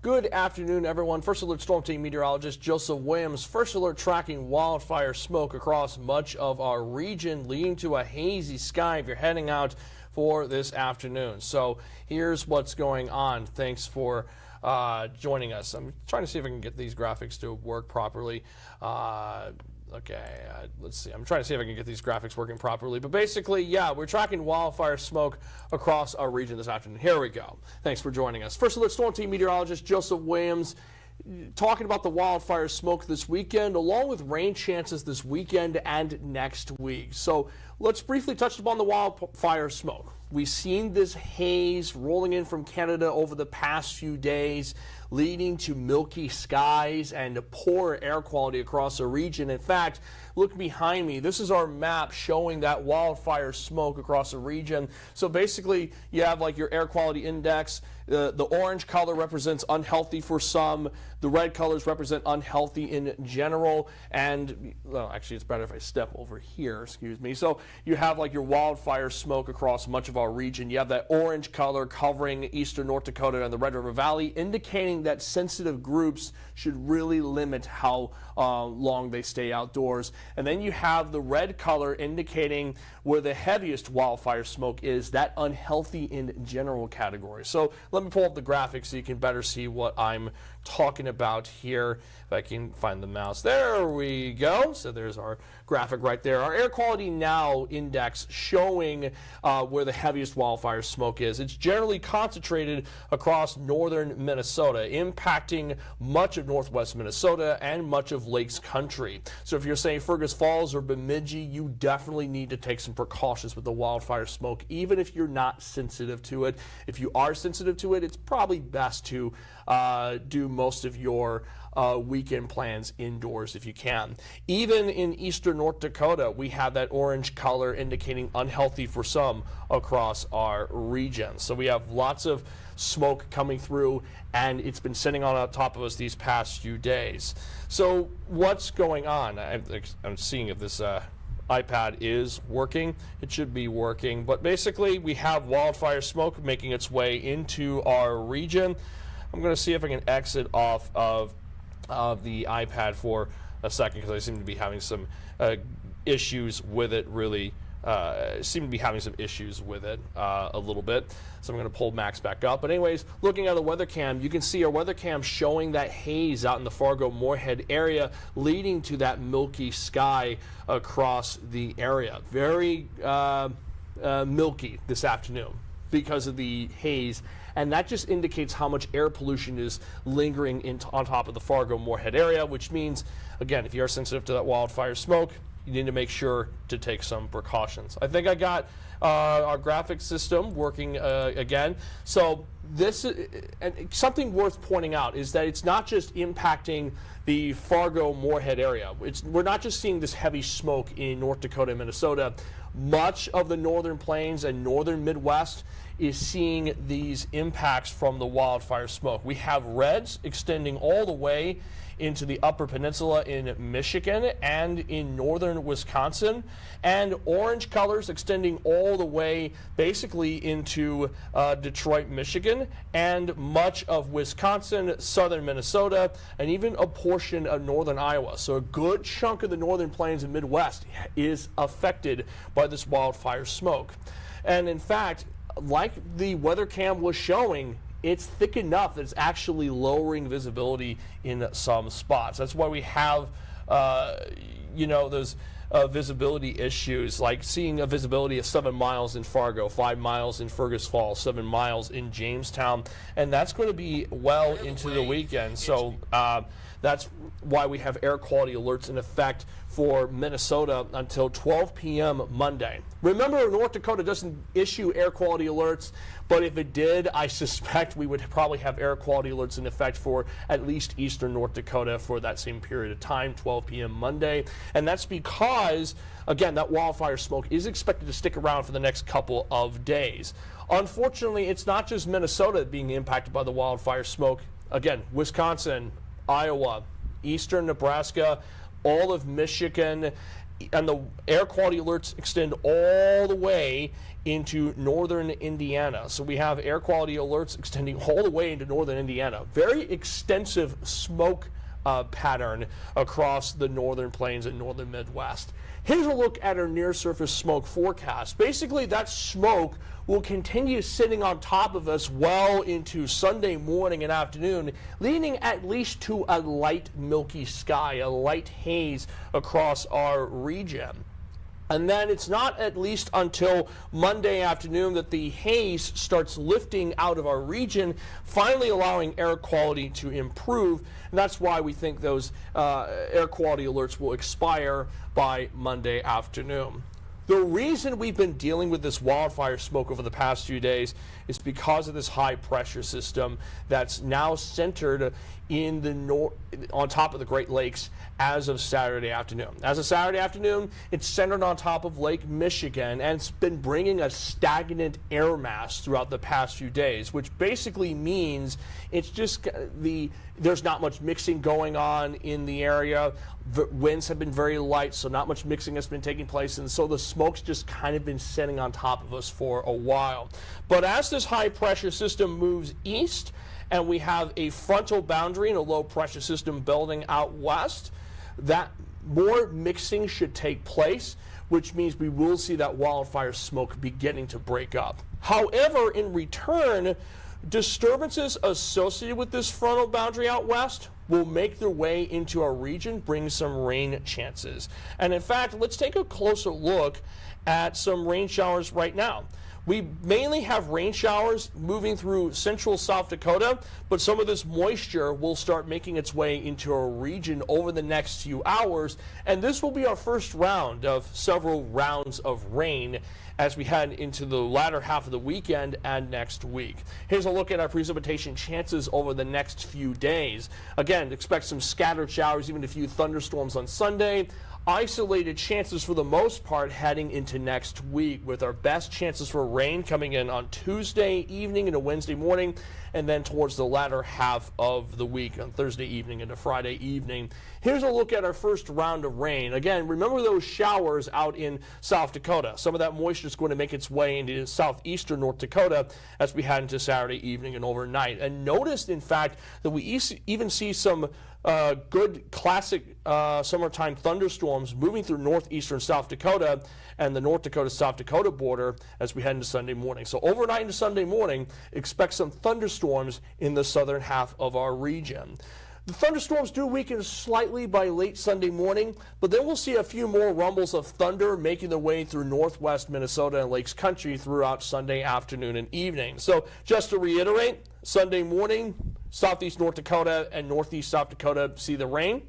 Good afternoon, everyone. First Alert StormTeam meteorologist Joseph Williams. First Alert tracking wildfire smoke across much of our region, leading to a hazy sky if you're heading out for this afternoon. So here's what's going on. Thanks for joining us. I'm trying to see if I can get these graphics to work properly. Let's see. I'm trying to see if I can get these graphics working properly. But basically, yeah, we're tracking wildfire smoke across our region this afternoon. Here we go. Thanks for joining us. First Alert StormTeam meteorologist Joseph Williams talking about the wildfire smoke this weekend, along with rain chances this weekend and next week. So let's briefly touch upon the wildfire smoke. We've seen this haze rolling in from Canada over the past few days, leading to milky skies and poor air quality across the region. In fact, look behind me. This is our map showing that wildfire smoke across the region. So basically, you have like your air quality index. The orange color represents unhealthy for some. The red colors represent unhealthy in general. And, well, actually, it's better if I step over here, excuse me. So you have like your wildfire smoke across much of our region. You have that orange color covering eastern North Dakota and the Red River Valley, indicating that sensitive groups should really limit how long they stay outdoors. And then you have the red color indicating where the heaviest wildfire smoke is, that unhealthy in general category. So let me pull up the graphics so you can better see what I'm talking about here. If I can find the mouse. There we go. So there's our graphic right there. Our air quality now index showing where the heaviest wildfire smoke is. It's generally concentrated across northern Minnesota, impacting much of northwest Minnesota and much of Lakes Country. So if you're saying Fergus Falls or Bemidji, you definitely need to take some precautions with the wildfire smoke, even if you're not sensitive to it. If you are sensitive to it, it's probably best to do most of your weekend plans indoors if you can. Even in eastern North Dakota, we have that orange color indicating unhealthy for some across our region. So we have lots of smoke coming through, and it's been sitting on top of us these past few days. So what's going on? I'm seeing if this iPad is working. It should be working, but basically we have wildfire smoke making its way into our region. I'm going to see if I can exit off of the iPad for a second, because I seem to be having some issues with it, really. Seem to be having some issues with it a little bit. So I'm going to pull Max back up. But anyways, looking at the weather cam, you can see our weather cam showing that haze out in the Fargo-Moorhead area, leading to that milky sky across the area. Very milky this afternoon because of the haze. And that just indicates how much air pollution is lingering on top of the Fargo-Moorhead area, which means, again, if you are sensitive to that wildfire smoke, you need to make sure to take some precautions. I think I got our graphic system working again. So this and something worth pointing out is that it's not just impacting the Fargo-Moorhead area. We're not just seeing this heavy smoke in North Dakota and Minnesota. Much of the northern plains and northern Midwest is seeing these impacts from the wildfire smoke. We have reds extending all the way into the Upper Peninsula in Michigan and in northern Wisconsin, and orange colors extending all the way basically into Detroit, Michigan, and much of Wisconsin, southern Minnesota, and even a portion of northern Iowa. So a good chunk of the northern plains and Midwest is affected by this wildfire smoke. And in fact, like the weather cam was showing, it's thick enough that it's actually lowering visibility in some spots. That's why we have, those visibility issues, like seeing a visibility of 7 miles in Fargo, 5 miles in Fergus Falls, 7 miles in Jamestown, and that's going to be well into the weekend. So that's why we have air quality alerts in effect for Minnesota until 12 p.m. Monday. Remember, North Dakota doesn't issue air quality alerts, but if it did, I suspect we would probably have air quality alerts in effect for at least eastern North Dakota for that same period of time, 12 p.m. Monday. And that's because, again, that wildfire smoke is expected to stick around for the next couple of days. Unfortunately, it's not just Minnesota being impacted by the wildfire smoke. Again, Wisconsin, Iowa, eastern Nebraska, all of Michigan, and the air quality alerts extend all the way into northern Indiana. So we have air quality alerts extending all the way into northern Indiana. Very extensive smoke pattern across the northern plains and northern Midwest. Here's a look at our near surface smoke forecast. Basically, that smoke will continue sitting on top of us well into Sunday morning and afternoon, leading at least to a light milky sky, a light haze across our region. And then it's not at least until Monday afternoon that the haze starts lifting out of our region, finally allowing air quality to improve. And that's why we think those air quality alerts will expire by Monday afternoon. The reason we've been dealing with this wildfire smoke over the past few days is because of this high pressure system that's now centered in the on top of the Great Lakes as of Saturday afternoon. As of Saturday afternoon, it's centered on top of Lake Michigan, and it's been bringing a stagnant air mass throughout the past few days, which basically means it's just there's not much mixing going on in the area. The winds have been very light, so not much mixing has been taking place, and so the smoke's just kind of been sitting on top of us for a while. But as this high pressure system moves east, and we have a frontal boundary and a low pressure system building out west, that more mixing should take place, which means we will see that wildfire smoke beginning to break up. However, in return, disturbances associated with this frontal boundary out west will make their way into our region, bring some rain chances. And in fact, let's take a closer look at some rain showers right now. We mainly have rain showers moving through central South Dakota, but some of this moisture will start making its way into our region over the next few hours, and this will be our first round of several rounds of rain as we head into the latter half of the weekend and next week. Here's a look at our precipitation chances over the next few days. Again, expect some scattered showers, even a few thunderstorms on Sunday. Isolated chances for the most part heading into next week, with our best chances for rain coming in on Tuesday evening into Wednesday morning, and then towards the latter half of the week on Thursday evening into Friday evening. Here's a look at our first round of rain. Again, remember those showers out in South Dakota. Some of that moisture is going to make its way into southeastern North Dakota as we head into Saturday evening and overnight. And notice, in fact, that we even see some good classic summertime thunderstorms moving through northeastern South Dakota and the North Dakota-South Dakota border as we head into Sunday morning. So overnight into Sunday morning, expect some thunderstorms in the southern half of our region. The thunderstorms do weaken slightly by late Sunday morning, but then we'll see a few more rumbles of thunder making their way through northwest Minnesota and Lakes Country throughout Sunday afternoon and evening. So just to reiterate, Sunday morning, southeast North Dakota and northeast South Dakota see the rain.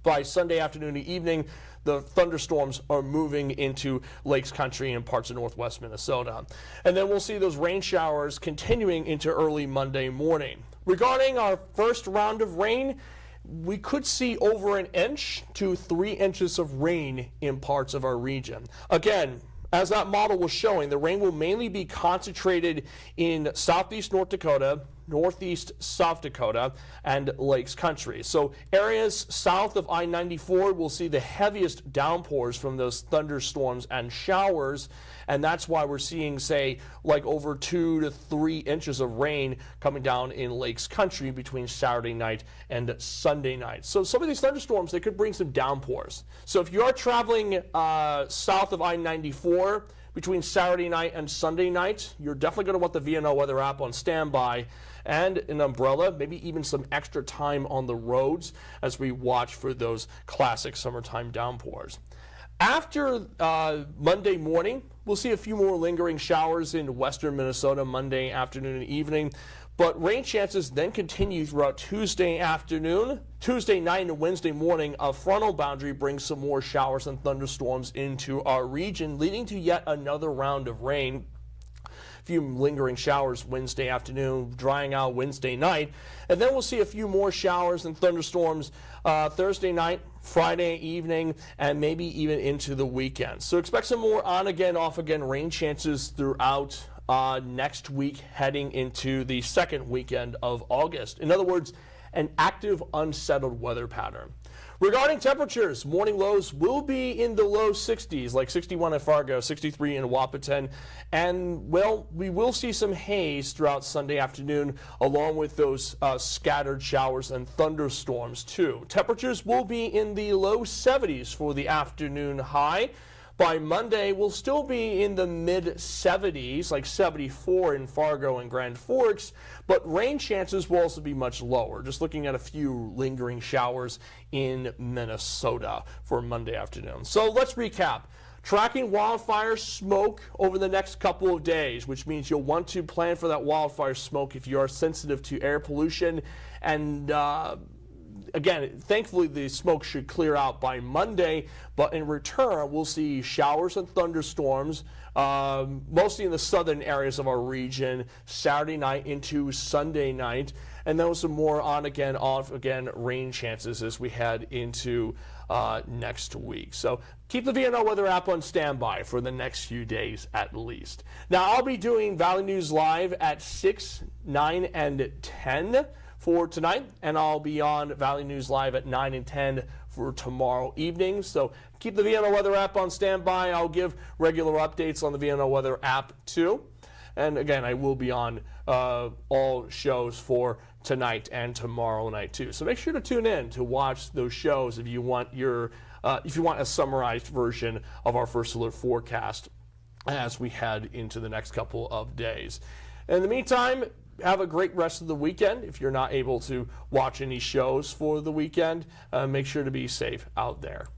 By Sunday afternoon and evening, the thunderstorms are moving into Lakes Country and parts of northwest Minnesota. And then we'll see those rain showers continuing into early Monday morning. Regarding our first round of rain, we could see over 1 inch to 3 inches of rain in parts of our region. Again, as that model was showing, the rain will mainly be concentrated in southeast North Dakota, northeast South Dakota, and Lakes Country. So areas south of I-94 will see the heaviest downpours from those thunderstorms and showers, and that's why we're seeing, say, like over 2 to 3 inches of rain coming down in Lakes Country between Saturday night and Sunday night. So some of these thunderstorms, they could bring some downpours. So if you are traveling south of I-94 between Saturday night and Sunday night, you're definitely going to want the VNO weather app on standby and an umbrella, maybe even some extra time on the roads as we watch for those classic summertime downpours. After Monday morning, we'll see a few more lingering showers in western Minnesota Monday afternoon and evening, but rain chances then continue throughout Tuesday afternoon. Tuesday night and Wednesday morning, a frontal boundary brings some more showers and thunderstorms into our region, leading to yet another round of rain. Few lingering showers Wednesday afternoon, drying out Wednesday night, and then we'll see a few more showers and thunderstorms Thursday night, Friday evening, and maybe even into the weekend. So expect some more on again, off again rain chances throughout next week, heading into the second weekend of August. In other words, an active, unsettled weather pattern. Regarding temperatures, morning lows will be in the low 60s, like 61 in Fargo, 63 in Wahpeton, and, well, we will see some haze throughout Sunday afternoon, along with those scattered showers and thunderstorms, too. Temperatures will be in the low 70s for the afternoon high. By Monday, we'll still be in the mid-70s, like 74 in Fargo and Grand Forks, but rain chances will also be much lower. Just looking at a few lingering showers in Minnesota for Monday afternoon. So let's recap. Tracking wildfire smoke over the next couple of days, which means you'll want to plan for that wildfire smoke if you are sensitive to air pollution. And again, thankfully the smoke should clear out by Monday, but in return we'll see showers and thunderstorms, mostly in the southern areas of our region, Saturday night into Sunday night, and then some more on again, off again rain chances as we head into next week. So keep the VNO weather app on standby for the next few days at least. Now I'll be doing Valley News Live at 6, 9, and 10 for tonight, and I'll be on Valley News Live at 9 and 10 for tomorrow evening. So keep the VNO weather app on standby. I'll give regular updates on the VNO weather app too. And again, I will be on all shows for tonight and tomorrow night too. So make sure to tune in to watch those shows if you want a summarized version of our First Alert forecast as we head into the next couple of days. In the meantime, have a great rest of the weekend. If you're not able to watch any shows for the weekend, make sure to be safe out there.